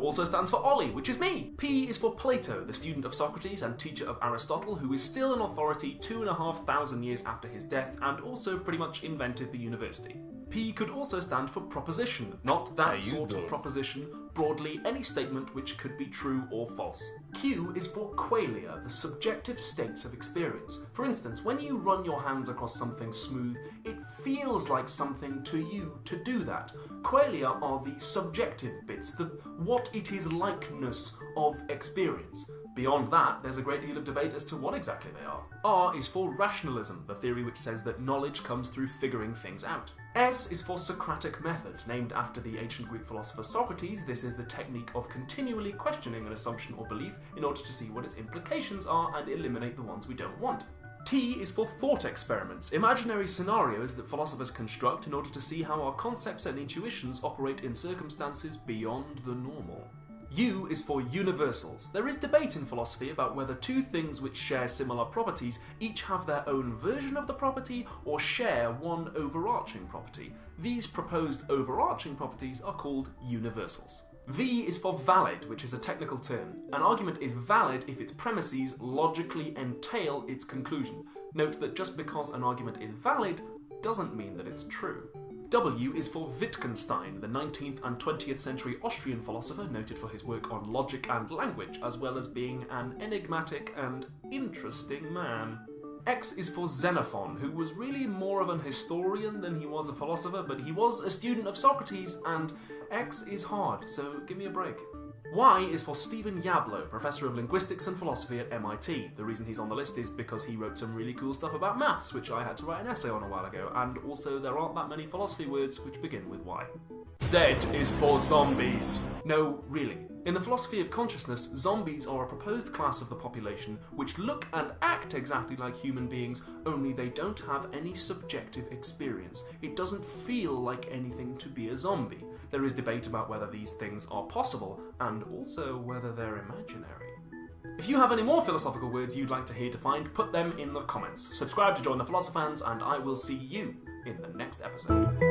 also stands for Ollie, which is me. P is for Plato, the student of Socrates and teacher of Aristotle, who is still in authority 2,500 years after his death and also pretty much invented the university. P could also stand for proposition, not that sort of proposition, broadly any statement which could be true or false. Q is for qualia, the subjective states of experience. For instance, when you run your hands across something smooth, it feels like something to you to do that. Qualia are the subjective bits, the what it is likeness of experience. Beyond that, there's a great deal of debate as to what exactly they are. R is for rationalism, the theory which says that knowledge comes through figuring things out. S is for Socratic method, named after the ancient Greek philosopher Socrates. This is the technique of continually questioning an assumption or belief in order to see what its implications are and eliminate the ones we don't want. T is for thought experiments, imaginary scenarios that philosophers construct in order to see how our concepts and intuitions operate in circumstances beyond the normal. U is for universals. There is debate in philosophy about whether two things which share similar properties each have their own version of the property or share one overarching property. These proposed overarching properties are called universals. V is for valid, which is a technical term. An argument is valid if its premises logically entail its conclusion. Note that just because an argument is valid doesn't mean that it's true. W is for Wittgenstein, the 19th and 20th century Austrian philosopher noted for his work on logic and language, as well as being an enigmatic and interesting man. X is for Xenophon, who was really more of an historian than he was a philosopher, but he was a student of Socrates, and X is hard, so give me a break. Y is for Stephen Yablo, Professor of Linguistics and Philosophy at MIT. The reason he's on the list is because he wrote some really cool stuff about maths, which I had to write an essay on a while ago, and also there aren't that many philosophy words which begin with Y. Z is for zombies. No, really. In the philosophy of consciousness, zombies are a proposed class of the population which look and act exactly like human beings, only they don't have any subjective experience. It doesn't feel like anything to be a zombie. There is debate about whether these things are possible, and also whether they're imaginary. If you have any more philosophical words you'd like to hear defined, put them in the comments. Subscribe to join the PhilosoPhans, and I will see you in the next episode.